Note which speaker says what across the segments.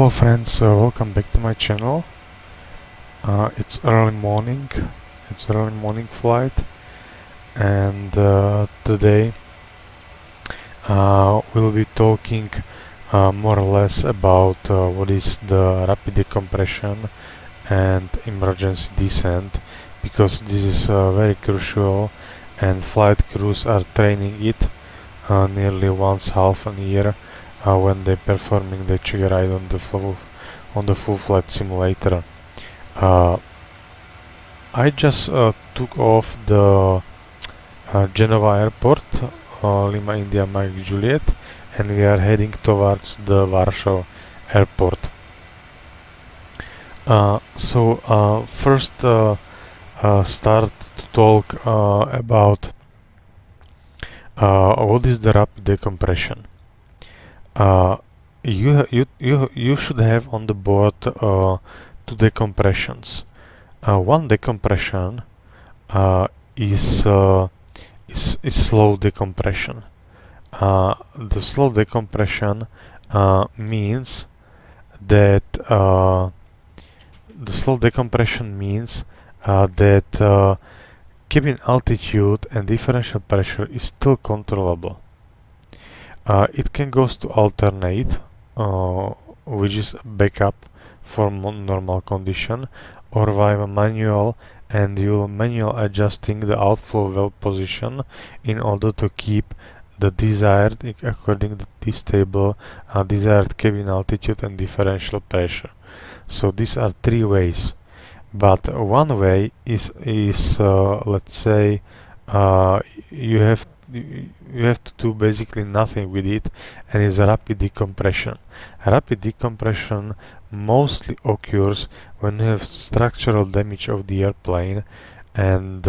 Speaker 1: Hello friends, welcome back to my channel. It's early morning flight, and today we'll be talking more or less about what is the rapid decompression and emergency descent, because this is very crucial and flight crews are training it nearly once half a year when they're performing the check ride on the full flight simulator. I just took off the Genova airport, Lima India Mike Juliet, and we are heading towards the Warsaw airport. First start to talk about what is the rapid decompression. You should have on the board two decompressions. One decompression is slow decompression. The slow decompression means that cabin altitude and differential pressure is still controllable. It can go to alternate, which is backup for normal condition, or via manual, and you'll manual adjusting the outflow valve position in order to keep the desired, according to this table, desired cabin altitude and differential pressure. So these are three ways, but one way is let's say you have to do basically nothing with it, and is rapid decompression. Rapid decompression mostly occurs when you have structural damage of the airplane and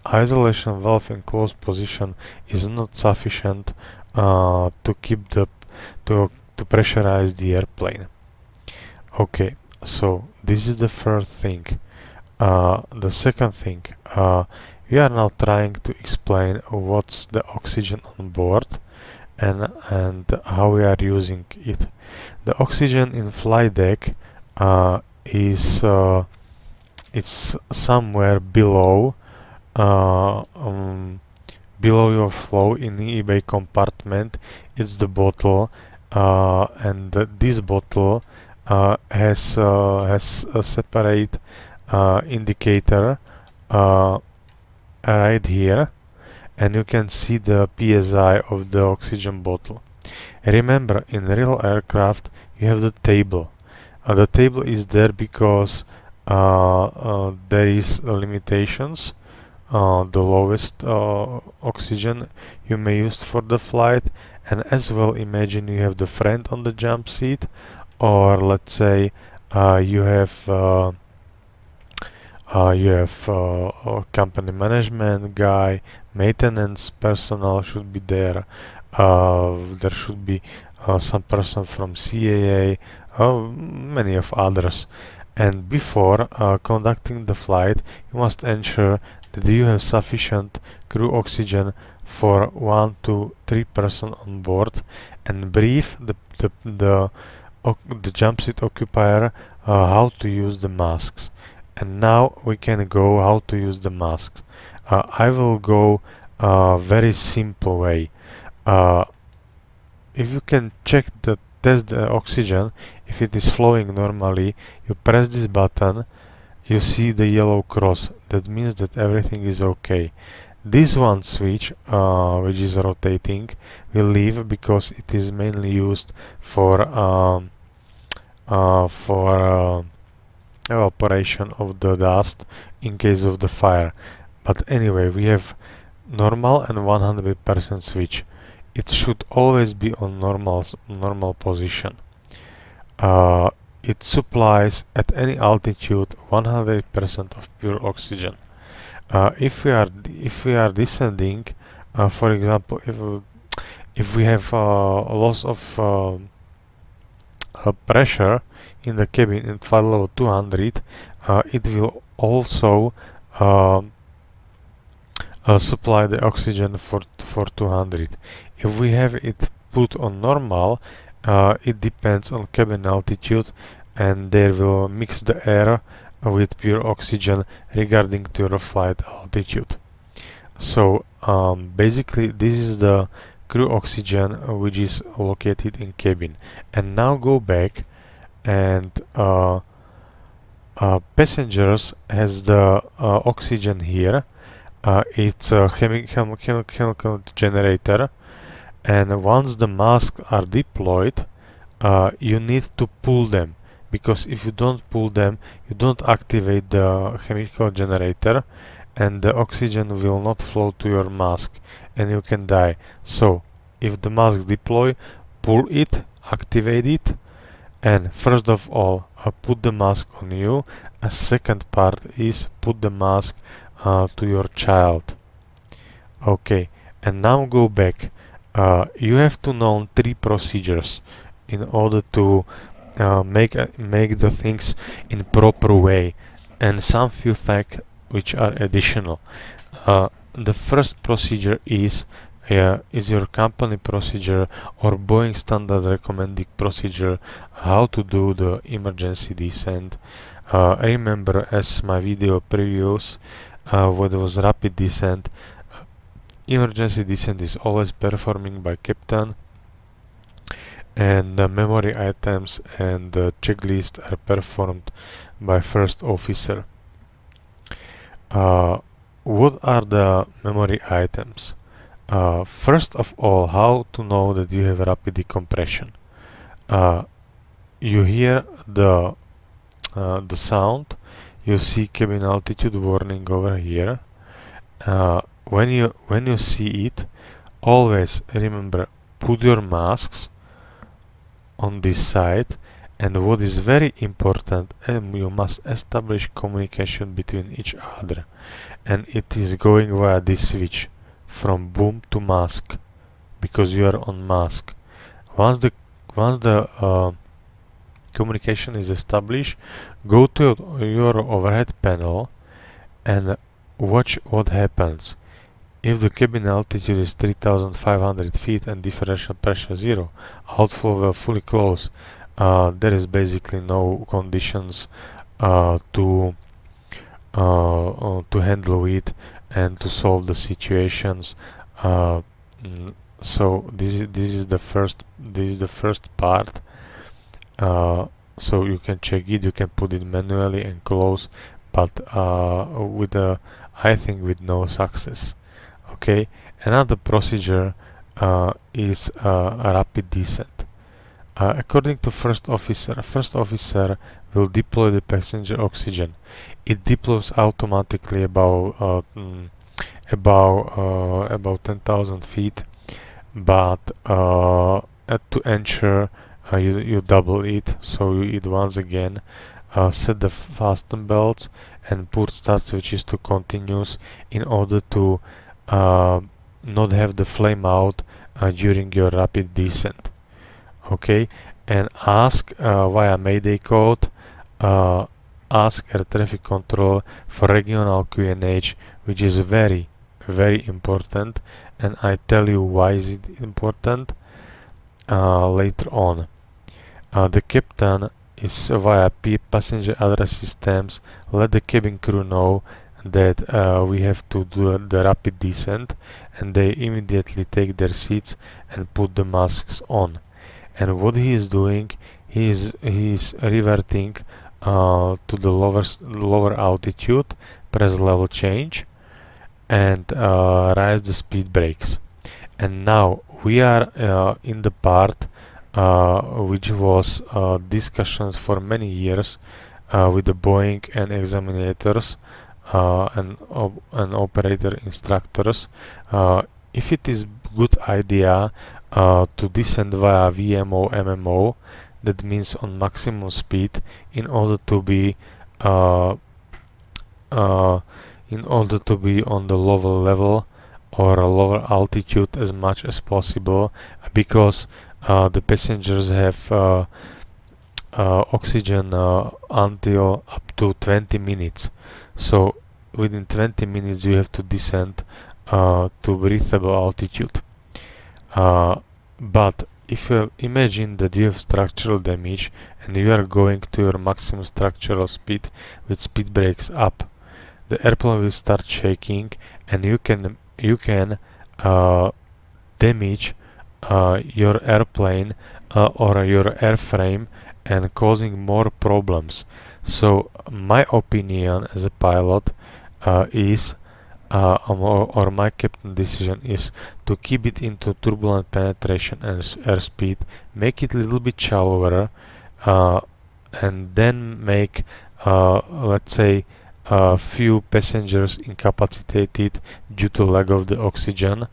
Speaker 1: isolation valve in closed position is not sufficient to keep to pressurize the airplane. Okay, so this is the first thing. The second thing, we are now trying to explain what's the oxygen on board and how we are using it. The oxygen in flight deck is it's somewhere below your flow in the eBay compartment. It's the bottle, and this bottle has a separate indicator right here, and you can see the PSI of the oxygen bottle. Remember, in real aircraft you have the table. The table is there because there is limitations. The lowest oxygen you may use for the flight, and as well imagine you have the friend on the jump seat, or let's say you have company management guy, maintenance personnel should be there. There should be some person from CAA, many of others. And before conducting the flight, you must ensure that you have sufficient crew oxygen for 1 to 3 persons on board, and brief the jump seat occupier how to use the masks. And now we can go how to use the masks. I will go very simple way. If you can test the oxygen, if it is flowing normally, you press this button, you see the yellow cross. That means that everything is okay. This one switch, which is rotating, will leave because it is mainly used for evaporation of the dust in case of the fire. But anyway, we have normal and 100% switch. It should always be on normal position. It supplies at any altitude 100% of pure oxygen. If we are descending, for example, if we have a loss of pressure in the cabin in flight level 200, it will also supply the oxygen for 200. If we have it put on normal it depends on cabin altitude, and they will mix the air with pure oxygen regarding to your flight altitude. So basically this is the crew oxygen which is located in cabin. And now go back, and passengers has the oxygen here. It's a chemical generator, and once the masks are deployed, you need to pull them, because if you don't pull them, you don't activate the chemical generator, and the oxygen will not flow to your mask and you can die. So if the mask deploy, pull it, activate it, and first of all put the mask on you. A second part is put the mask to your child. Okay, and now go back. You have to know 3 procedures in order to make the things in proper way, and some few facts which are additional. The first procedure is your company procedure or Boeing standard recommended procedure how to do the emergency descent. Remember, as my video previous what was rapid descent, emergency descent is always performing by captain, and the memory items and the checklist are performed by first officer. What are the memory items? First of all, how to know that you have rapid decompression. You hear the sound, you see cabin altitude warning over here. When you see it, always remember, put your masks on this side, and what is very important, you must establish communication between each other, and it is going via this switch from boom to mask, because you are on mask. Once the communication is established, go to your overhead panel and watch what happens. If the cabin altitude is 3,500 feet and differential pressure 0, outflow will fully close. There is basically no conditions to handle it and to solve the situations. So this is the first part. So you can check it, you can put it manually and close, but with I think with no success. Okay, another procedure is a rapid descent. According to first officer will deploy the passenger oxygen. It deploys automatically about 10,000 feet, but to ensure you double it, so you it once again, set the fasten belts and put start switches to continuous in order to not have the flame out during your rapid descent. Okay, and ask via Mayday code, ask air traffic control for regional QNH, which is very important, and I tell you why is it important later on. The captain is via passenger address systems let the cabin crew know that we have to do the rapid descent, and they immediately take their seats and put the masks on. And what he is doing, he is reverting to the lower altitude, press level change, and raise the speed brakes. And now we are in the part which was discussions for many years with the Boeing and examinators and operator instructors. If it is good idea to descend via VMO MMO, that means on maximum speed, in order to be on the lower level or a lower altitude as much as possible, because the passengers have oxygen until up to 20 minutes. So within 20 minutes you have to descend to breathable altitude. But if you imagine that you have structural damage and you are going to your maximum structural speed with speed brakes up, the airplane will start shaking, and you can damage your airplane or your airframe and causing more problems. So my opinion as a pilot is or my captain decision is to keep it into turbulent penetration and airspeed, make it a little bit shallower, and then make let's say a few passengers incapacitated due to lack of the oxygen.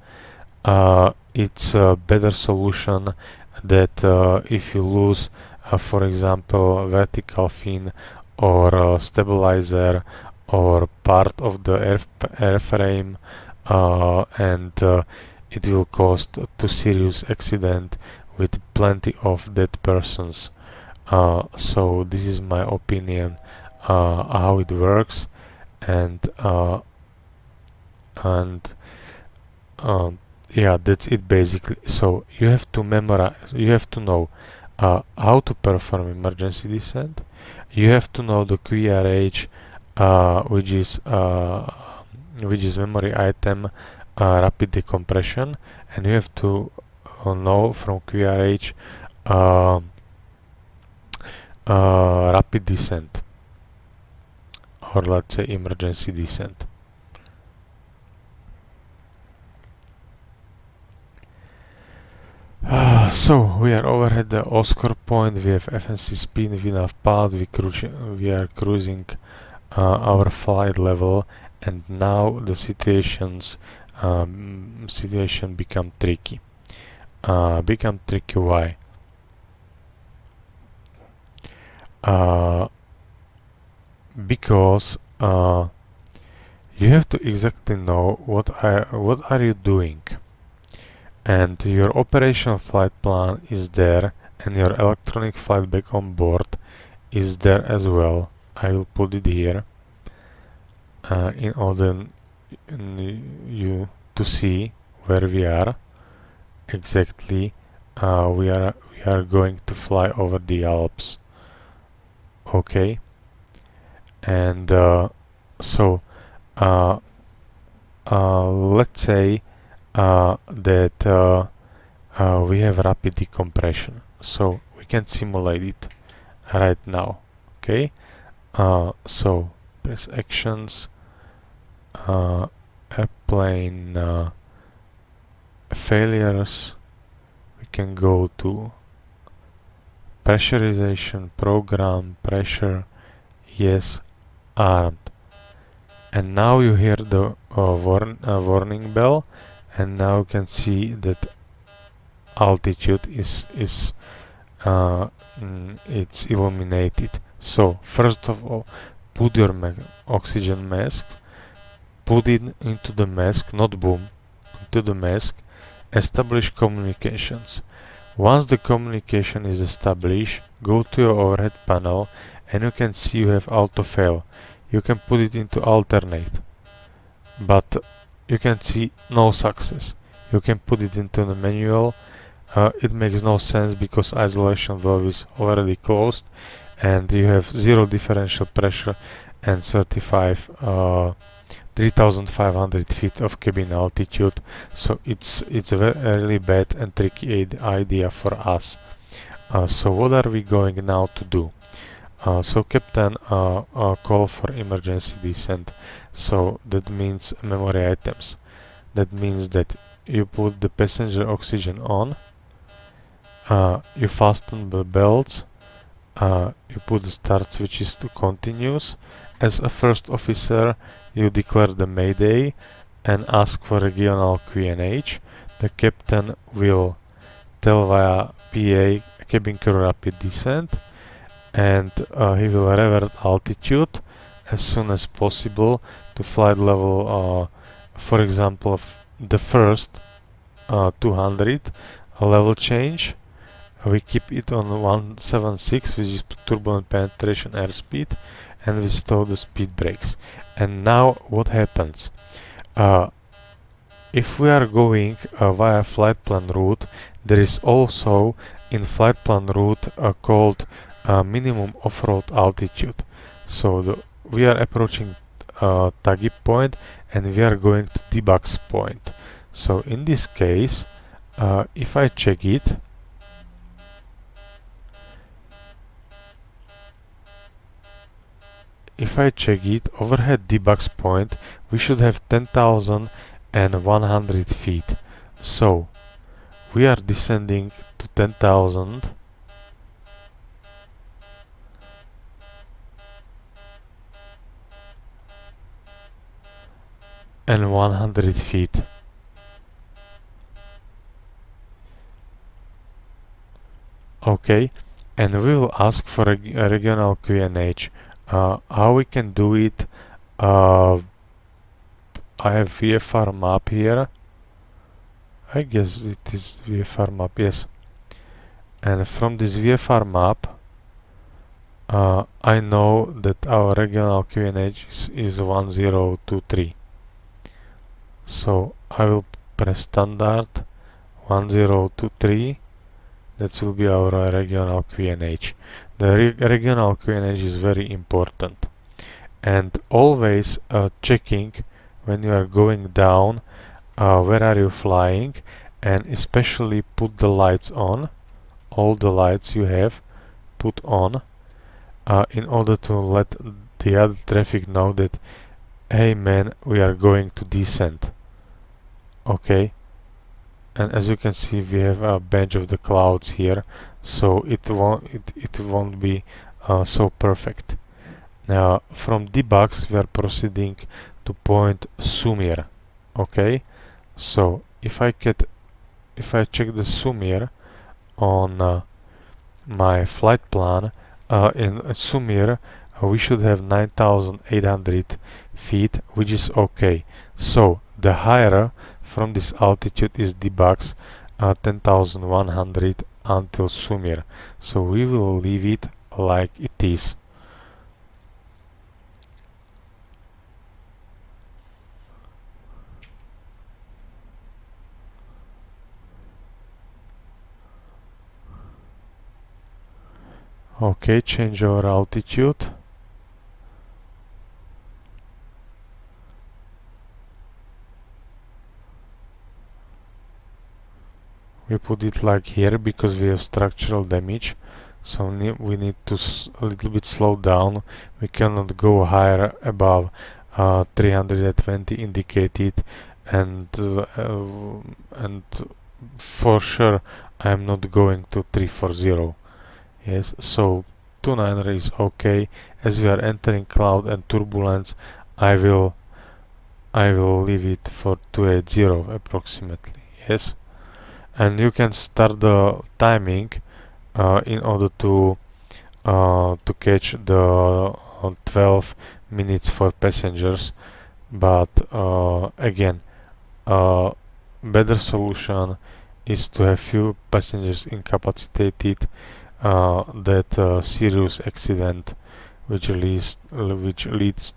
Speaker 1: It's a better solution that if you lose for example vertical fin or stabilizer or part of the airframe, and it will cause to serious accident with plenty of dead persons. So this is my opinion how it works, and yeah, that's it basically. So you have to memorize, you have to know how to perform emergency descent. You have to know the QRH, which is memory item rapid decompression, and you have to know from QRH rapid descent, or let's say emergency descent. So we are over at the Oscar point, we have FNC speed, we have path, we are cruising our flight level, and now the situation become tricky. Why? Because you have to exactly know what are you doing, and your operational flight plan is there, and your electronic flight bag on board is there as well. I will put it here in order you to see where we are exactly. We are going to fly over the Alps. Okay, and so let's say that we have rapid decompression, so we can simulate it right now. Okay, so press actions, airplane failures. We can go to pressurization, program, pressure, yes, armed, and now you hear the warning bell, and now you can see that altitude is it's illuminated. So first of all, put your oxygen mask, put it into the mask, not boom, into the mask, establish communications. Once the communication is established, go to your overhead panel, and you can see you have auto fail. You can put it into alternate, but you can see no success. You can put it into the manual. It makes no sense because isolation valve is already closed, and you have 0 differential pressure and 3,500 feet of cabin altitude. So it's a really bad and tricky idea for us. So what are we going now to do? So captain call for emergency descent. So that means memory items. That means that you put the passenger oxygen on, you fasten the belts, you put the start switches to continuous. As a first officer, you declare the mayday and ask for regional QNH. The captain will tell via PA cabin crew rapid descent, and he will revert altitude as soon as possible to flight level, for example, the first 200 level change. We keep it on 176, which is turbulent penetration airspeed, and we stow the speed brakes. And now what happens? if we are going via flight plan route, there is also in flight plan route called minimum off-road altitude. So we are approaching Taggy point and we are going to Debugs point. So in this case, if I check it, overhead Debugs point, we should have 10,100 feet. So we are descending to 10,000 and 100 feet. Okay, and we will ask for a regional QNH. How we can do it? I have VFR map here. I guess it is VFR map, yes. And from this VFR map, I know that our regional QNH is 1023. So I will press standard 1023. That will be our regional QNH. The regional QNH is very important. And always checking when you are going down, where are you flying, and especially put the lights on, all the lights you have put on, in order to let the other traffic know that, hey man, we are going to descend. Okay, and as you can see, we have a bunch of the clouds here, so it won't be so perfect. Now from debugs we are proceeding to point Sumir. Okay, so if I check the Sumir on my flight plan, in Sumir we should have 9,800 feet, which is okay. So the higher from this altitude is debugs 10,100 until Sumir. So we will leave it like it is. Okay, change our altitude. We put it like here because we have structural damage, so we need to a little bit slow down. We cannot go higher above 320 indicated, and for sure I am not going to 340. Yes, so 290 is okay. As we are entering cloud and turbulence, I will leave it for 280 approximately. Yes, and you can start the timing in order to catch the 12 minutes for passengers, but again, better solution is to have few passengers incapacitated, that serious accident which leads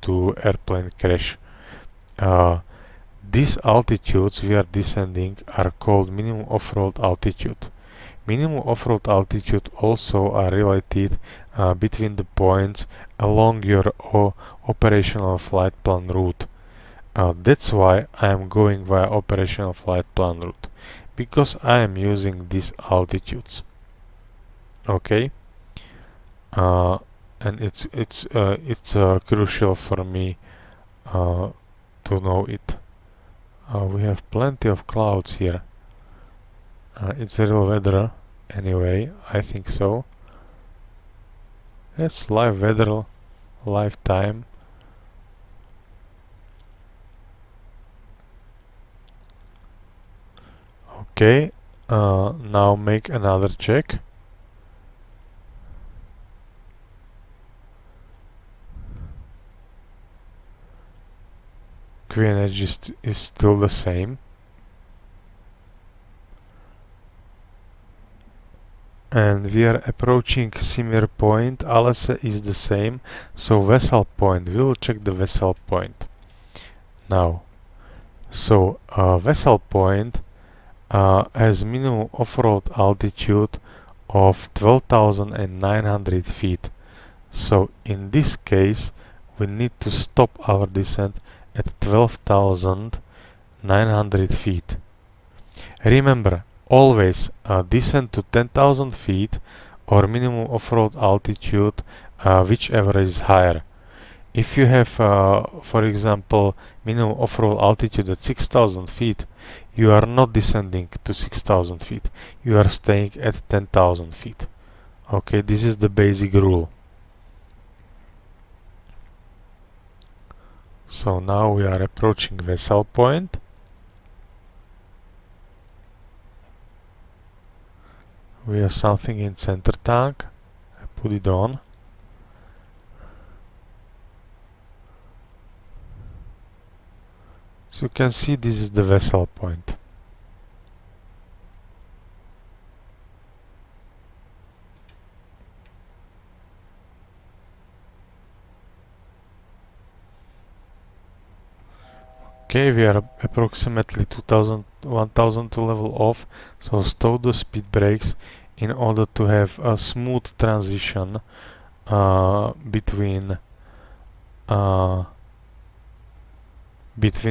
Speaker 1: to airplane crash. These altitudes we are descending are called minimum off-road altitude. Minimum off-road altitude also are related between the points along your operational flight plan route. That's why I am going via operational flight plan route, because I am using these altitudes. Okay, and it's crucial for me to know it. We have plenty of clouds here. It's real weather anyway, I think so. It's live weather, live time. Okay, now make another check. QNH is still the same. And we are approaching Simir point. Alese is the same, so vessel point. We will check the vessel point. Now, So vessel point has minimum off-road altitude of 12,900 feet. So in this case we need to stop our descent at 12,900 feet. Remember, always descend to 10,000 feet or minimum off-road altitude, whichever is higher. If you have, for example, minimum off-road altitude at 6,000 feet, you are not descending to 6,000 feet. You are staying at 10,000 feet. Okay, this is the basic rule. So now we are approaching vessel point. We have something in center tank. I put it on. So you can see this is the vessel point. Okay, we are approximately 1,000 level off, so stop the speed brakes in order to have a smooth transition between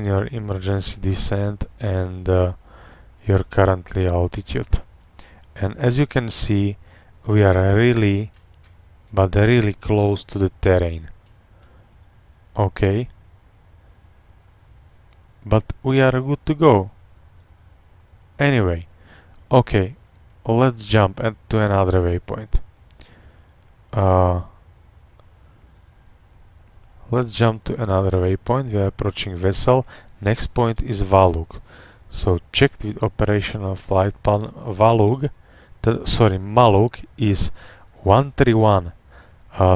Speaker 1: your emergency descent and your currently altitude. And as you can see, we are really close to the terrain. Okay, but we are good to go. Anyway, okay, let's jump to another waypoint. Let's jump to another waypoint. We are approaching vessel. Next point is Valug. So checked with operational flight plan. Malug is 131.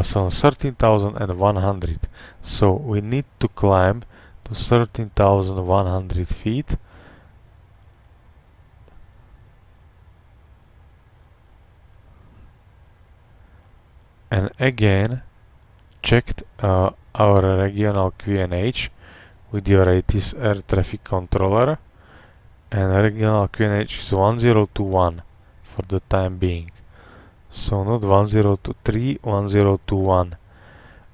Speaker 1: So 13,100. So we need to climb to 13,100 feet. And again, checked our regional QNH with your ATIS air traffic controller, and regional QNH is 1021 for the time being. So not 1023, 1021.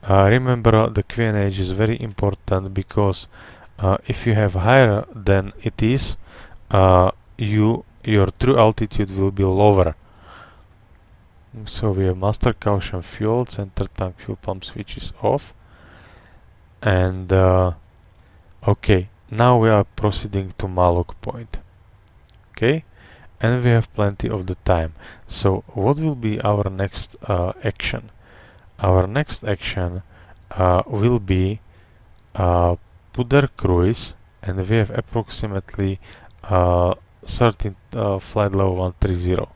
Speaker 1: Remember, the QNH is very important because if you have higher than it is, your true altitude will be lower. So we have master caution fuel, center tank fuel pump switch is off, and okay, now we are proceeding to Maluk point. Okay, and we have plenty of the time. So what will be our next action? Our next action will be Puder cruise, and we have approximately 13 flight level 130.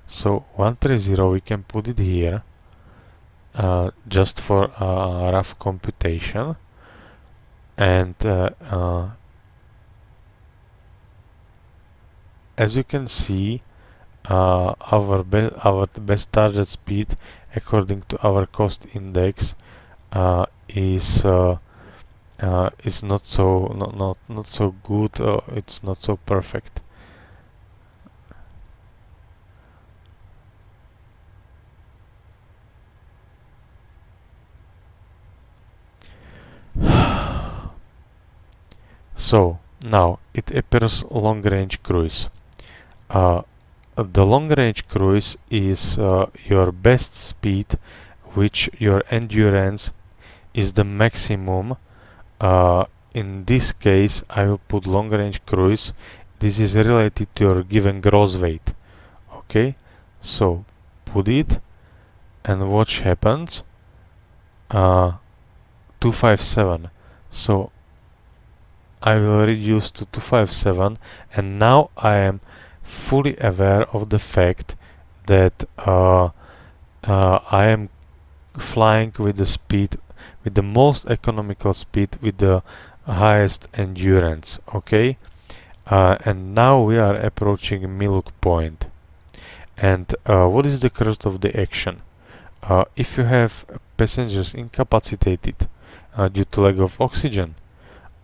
Speaker 1: So 130, we can put it here just for rough computation, and as you can see, our best target speed according to our cost index is not so good. It's not so perfect. So now it appears long range cruise. The long range cruise is your best speed, which your endurance is the maximum. In this case, I will put long range cruise. This is related to your given gross weight. Okay, so put it and watch happens. 257. So I will reduce to 257, and now I am fully aware of the fact that I am flying with the speed, with the most economical speed, with the highest endurance. Okay, and now we are approaching Miluk point. And what is the cost of the action? If you have passengers incapacitated due to lack of oxygen,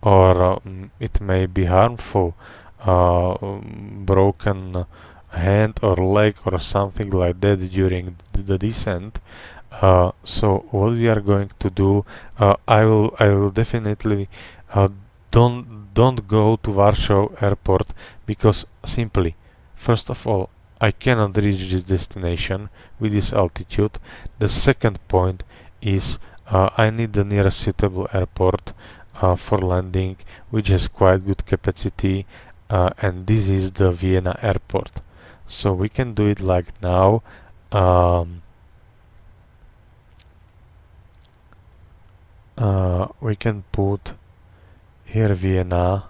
Speaker 1: or it may be harmful, broken hand or leg or something like that during the descent. So what we are going to do, I will definitely don't go to Warsaw airport, because simply, first of all, I cannot reach this destination with this altitude. The second point is I need the nearest suitable airport for landing, which has quite good capacity, and this is the Vienna airport. So we can do it like now. We can put here Vienna.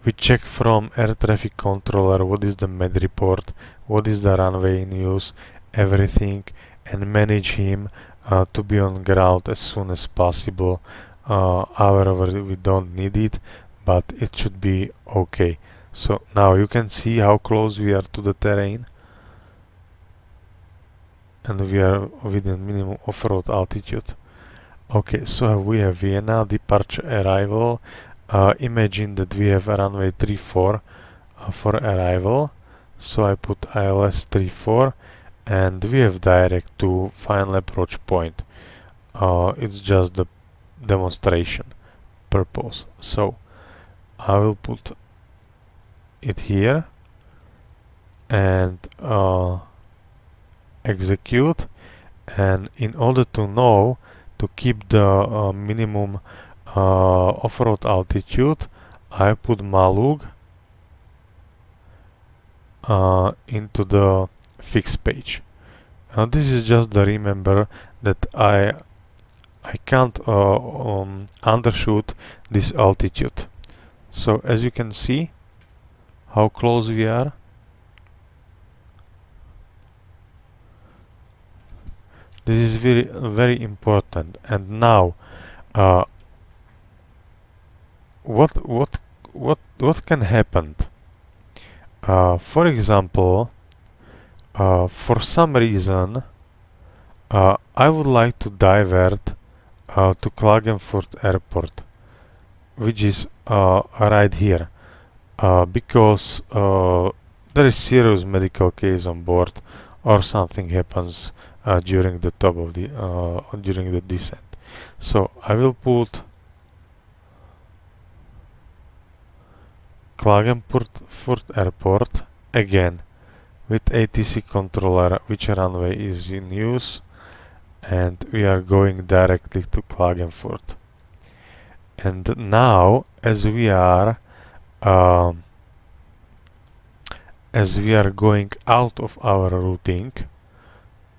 Speaker 1: We check from air traffic controller what is the med report, what is the runway in use, everything, and manage him to be on ground as soon as possible. However, we don't need it, but it should be okay. So now you can see how close we are to the terrain, and we are within minimum off-road altitude. Okay, so we have Vienna, departure, arrival. Imagine that we have a runway 34 for arrival. So I put ILS 34, and we have direct to final approach point. It's just the demonstration purpose. So I will put it here and execute. And in order to know to keep the minimum off-road altitude, I put Malug into the fix page. This is just to remember that I can't undershoot this altitude. So as you can see how close we are. This is very important. And now what can happen? For example, for some reason I would like to divert to Klagenfurt airport, which is right here, because there is serious medical case on board, or something happens during the top of the during the descent. So I will put Klagenfurt airport again with ATC controller, which runway is in use, and we are going directly to Klagenfurt. And now, as we are going out of our routing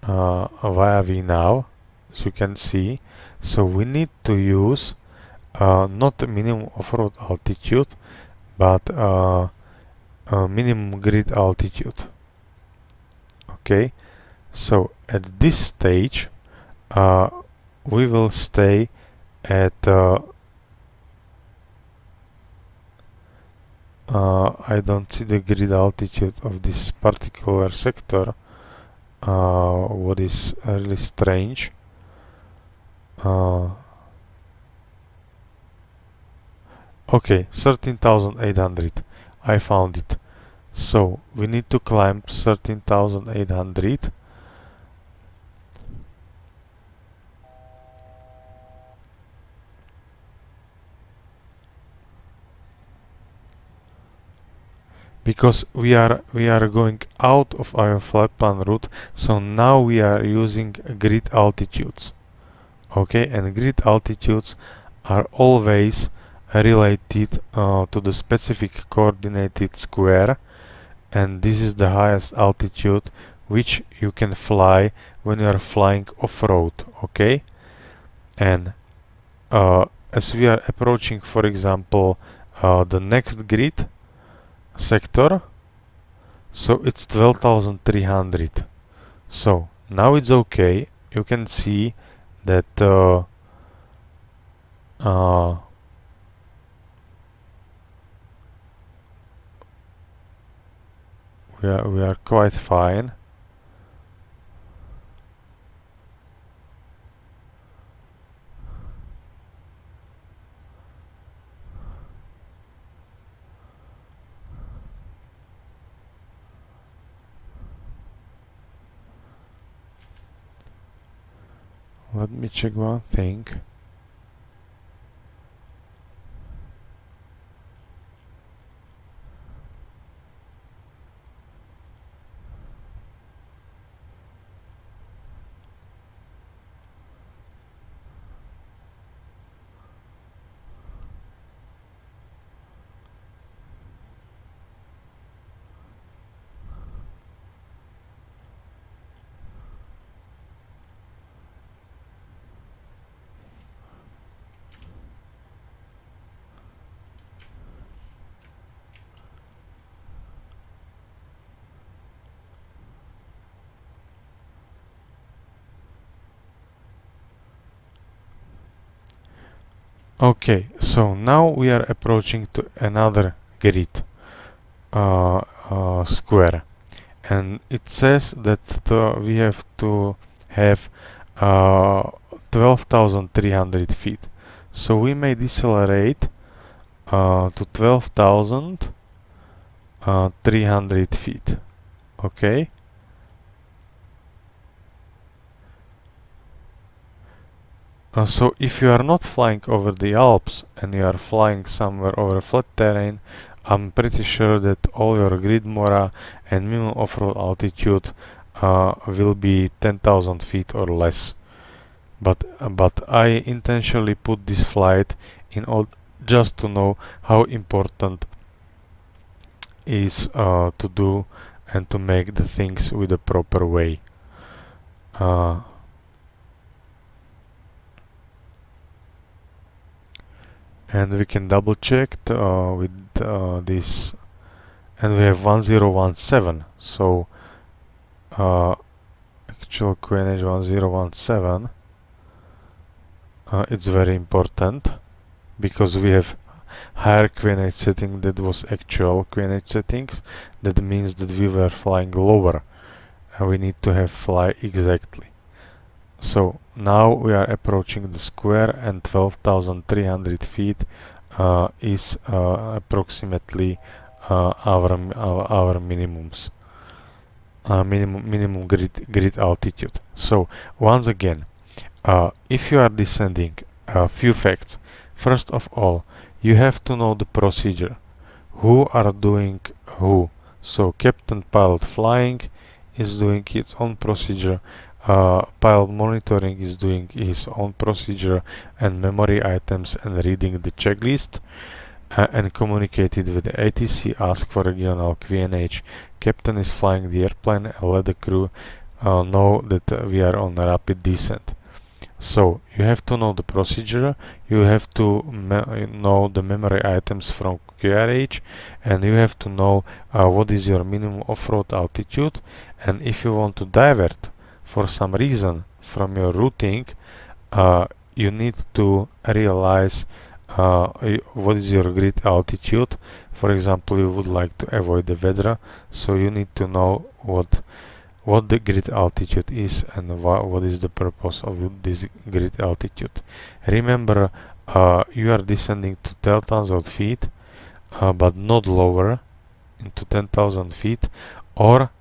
Speaker 1: via VNAV, as you can see, so we need to use not the minimum off-road altitude, but minimum grid altitude. Okay, so at this stage we will stay at I don't see the grid altitude of this particular sector, what is really strange. Okay, 13,800. I found it. So we need to climb 13,800. Because we are going out of our flight plan route, so now we are using grid altitudes. Okay, and grid altitudes are always related to the specific coordinated square, and this is the highest altitude which you can fly when you are flying off-road. Okay, and as we are approaching, for example, the next grid sector, so it's 12,300. So now it's okay. You can see that we are quite fine. let me check one thing. Okay, so now we are approaching to another grid square, and it says that we have to have 12,300 feet. So we may decelerate to 12,300 feet. Okay. So if you are not flying over the Alps and you are flying somewhere over flat terrain, I'm pretty sure that all your grid mora and minimum off-road altitude will be 10,000 feet or less. But I intentionally put this flight in all just to know how important is to do and to make the things with the proper way. And we can double check with this, and we have 1017. So actual QNH 1017, it's very important because we have higher QNH setting that was actual QNH settings. That means that we were flying lower and we need to have fly exactly. So now we are approaching the square, and 12,300 feet is approximately our minimums, minimum grid altitude. So once again, if you are descending, a few facts. First of all, you have to know the procedure. Who are doing who? So captain pilot flying is doing its own procedure. Pilot monitoring is doing his own procedure, and memory items and reading the checklist, and communicated with the ATC, ask for regional QNH. Captain is flying the airplane and let the crew know that we are on a rapid descent. So you have to know the procedure, you have to know the memory items from QRH, and you have to know what is your minimum off-road altitude. And if you want to divert for some reason from your routing, you need to realize what is your grid altitude. For example, you would like to avoid the weather, so you need to know what the grid altitude is and what is the purpose of this grid altitude. Remember, you are descending to 10,000 feet, but not lower into 10,000 feet, or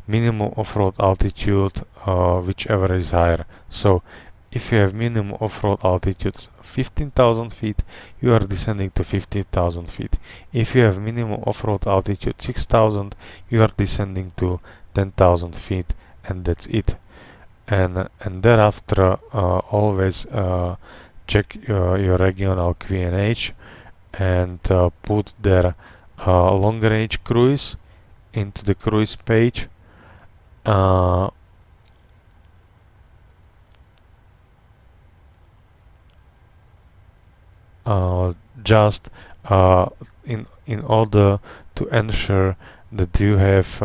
Speaker 1: minimum off-road altitude, whichever is higher. So if you have minimum off-road altitude 15,000 feet, you are descending to 15,000 feet. If you have minimum off-road altitude 6,000, you are descending to 10,000 feet, and that's it. And thereafter, always check your regional QNH and put their long range cruise into the cruise page. Just in order to ensure that you have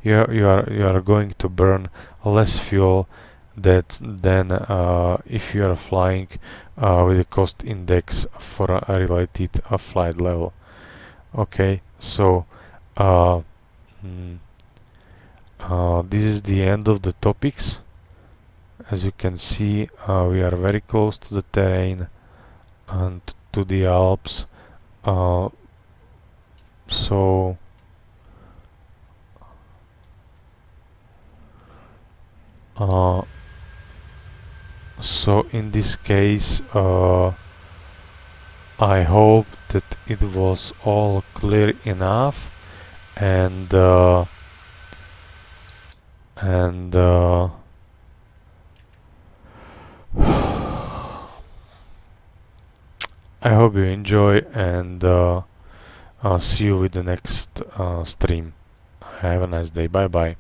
Speaker 1: you are going to burn less fuel than if you are flying with a cost index for a related flight level. Okay, so this is the end of the topics. As you can see, we are very close to the terrain and to the Alps. So So in this case, I hope that it was all clear enough, and I hope you enjoy, and I'll see you with the next stream. Have a nice day. Bye bye.